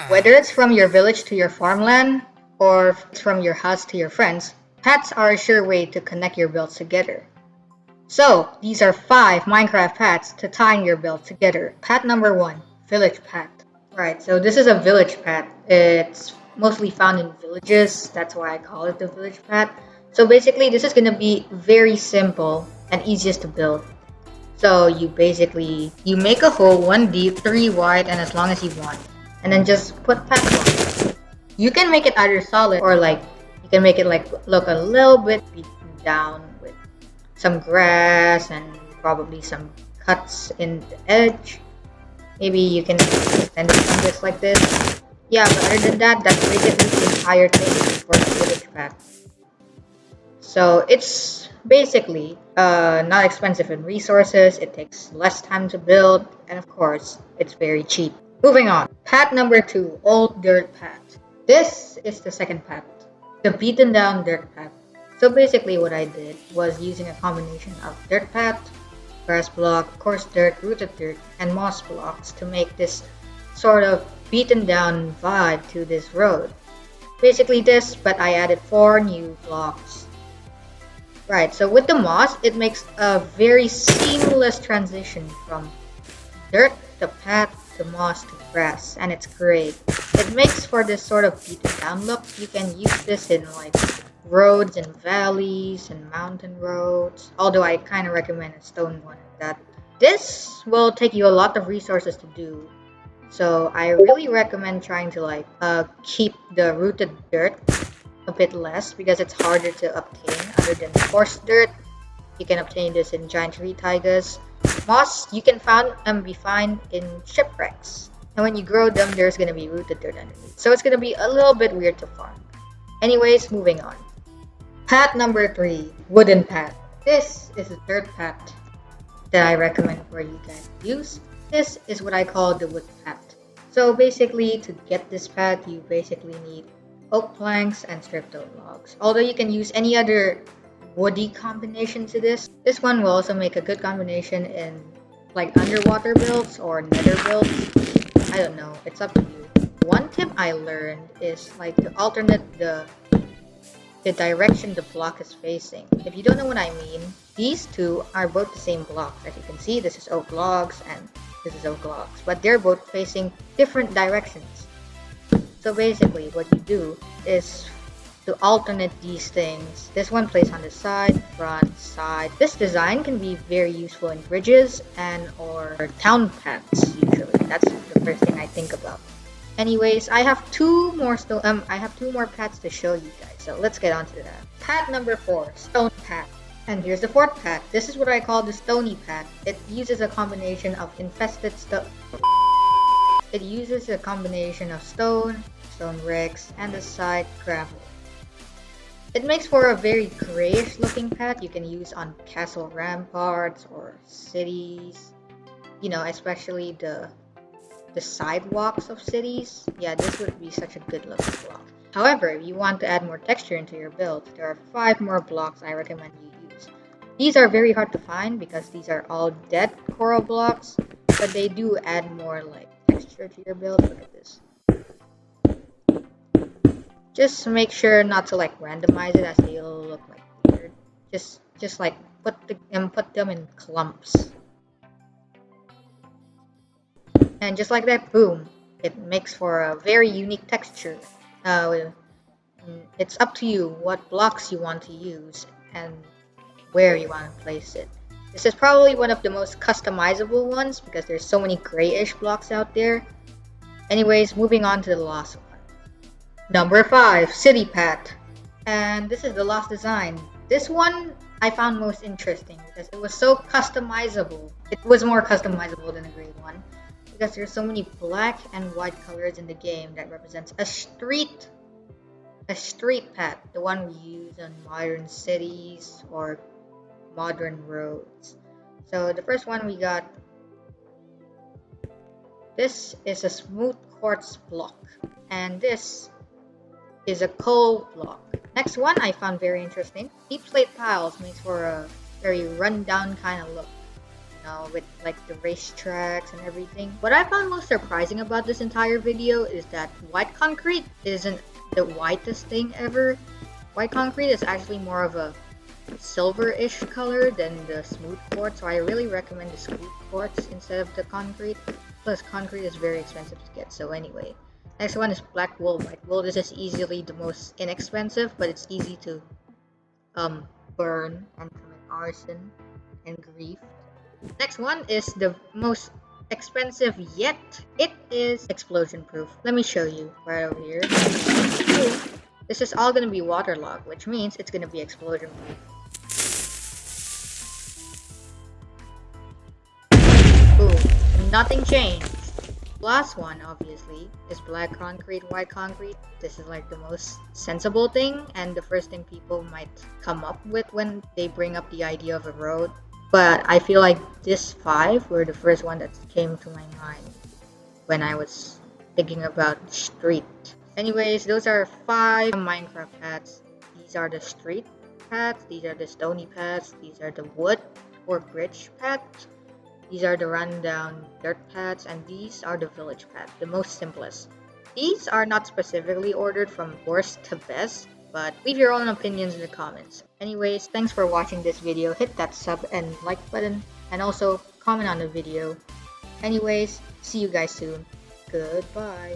Whether it's from your village to your farmland, or it's from your house to your friends, paths are a sure way to connect your builds together. So, these are 5 Minecraft paths to tying your build together. Path number 1, Village Path. Right, so this is a village path. It's mostly found in villages, that's why I call it the village path. So basically, this is going to be very simple and easiest to build. So you make a hole 1 deep, 3 wide, and as long as you want. And then just put path blocks. You can make it either solid or like, you can make it like look a little bit beaten down with some grass and probably some cuts in the edge. Maybe you can extend it from this like this. Yeah, but other than that, that's basically the entire thing for the village path. So it's basically not expensive in resources, it takes less time to build, and of course, it's very cheap. Moving on. Path number 2, Old Dirt Path. This is the second path, the beaten down dirt path. So basically what I did was using a combination of dirt path, grass block, coarse dirt, rooted dirt, and moss blocks to make this sort of beaten down vibe to this road. Basically this, but I added 4 new blocks. Right, so with the moss, it makes a very seamless transition from dirt to path to moss to grass, and it's great. It makes for this sort of beaten down look. You can use this in like roads and valleys and mountain roads, although I kind of recommend a stone one that this will take you a lot of resources to do. So I really recommend trying to like keep the rooted dirt a bit less because it's harder to obtain other than coarse dirt. You can obtain this in giant tree taigas. Moss you can be found in shipwrecks. And when you grow them, there's gonna be rooted dirt underneath. So it's gonna be a little bit weird to farm. Anyways, moving on. Path number 3, Wooden Path. This is a dirt path that I recommend for you guys to use. This is what I call the wood path. So basically, to get this path, you basically need oak planks and stripped oak logs. Although you can use any other woody combination to this. This one will also make a good combination in like underwater builds or nether builds. I don't know, it's up to you. One tip I learned is like to alternate the direction the block is facing. If you don't know what I mean, these two are both the same blocks. As you can see, this is oak logs and this is oak logs, but they're both facing different directions. So basically what you do is to alternate these things. This one plays on the side, front, side. This design can be very useful in bridges and or town paths usually. That's the first thing I think about. Anyways, I have two more paths to show you guys. So let's get on to that. Path number 4, stone path. And here's the 4th path. This is what I call the stony path. It uses a combination of stone, stone bricks, and the side gravel. It makes for a very grayish looking path you can use on castle ramparts or cities. You know, especially the sidewalks of cities. Yeah, this would be such a good looking block. However, if you want to add more texture into your build, there are 5 more blocks I recommend you use. These are very hard to find because these are all dead coral blocks, but they do add more like texture to your build. Look at this. Just make sure not to like randomize it as they'll look like weird. Just like put them in clumps. And just like that, boom, it makes for a very unique texture. It's up to you what blocks you want to use and where you want to place it. This is probably one of the most customizable ones because there's so many grayish blocks out there. Anyways, moving on to the last one. Number 5, City Path. And this is the last design. This one I found most interesting because it was so customizable. It was more customizable than the gray one because there's so many black and white colors in the game that represents a street path, the one we use on modern cities or modern roads. So the first one we got, this is a smooth quartz block, and this is a coal block. Next one I found very interesting. Deep slate tiles makes for a very rundown kind of look. with like the racetracks and everything. What I found most surprising about this entire video is that white concrete isn't the whitest thing ever. White concrete is actually more of a silver-ish color than the smooth quartz, so I really recommend the smooth quartz instead of the concrete. Plus, concrete is very expensive to get. So anyway, next one is black wool, white wool. This is easily the most inexpensive, but it's easy to burn and commit arson and grief. Next one is the most expensive yet. It is explosion proof. Let me show you right over here. This is all gonna be waterlogged, which means it's gonna be explosion proof. Boom, nothing changed. Last one, obviously, is black concrete, white concrete. This is like the most sensible thing and the first thing people might come up with when they bring up the idea of a road. But I feel like this 5 were the first one that came to my mind when I was thinking about street. Anyways, those are 5 Minecraft paths. These are the street paths, these are the stony paths, these are the wood or bridge paths. These are the rundown dirt paths, and these are the village paths, the most simplest. These are not specifically ordered from worst to best, but leave your own opinions in the comments. Anyways, thanks for watching this video. Hit that sub and like button, and also comment on the video. Anyways, see you guys soon. Goodbye.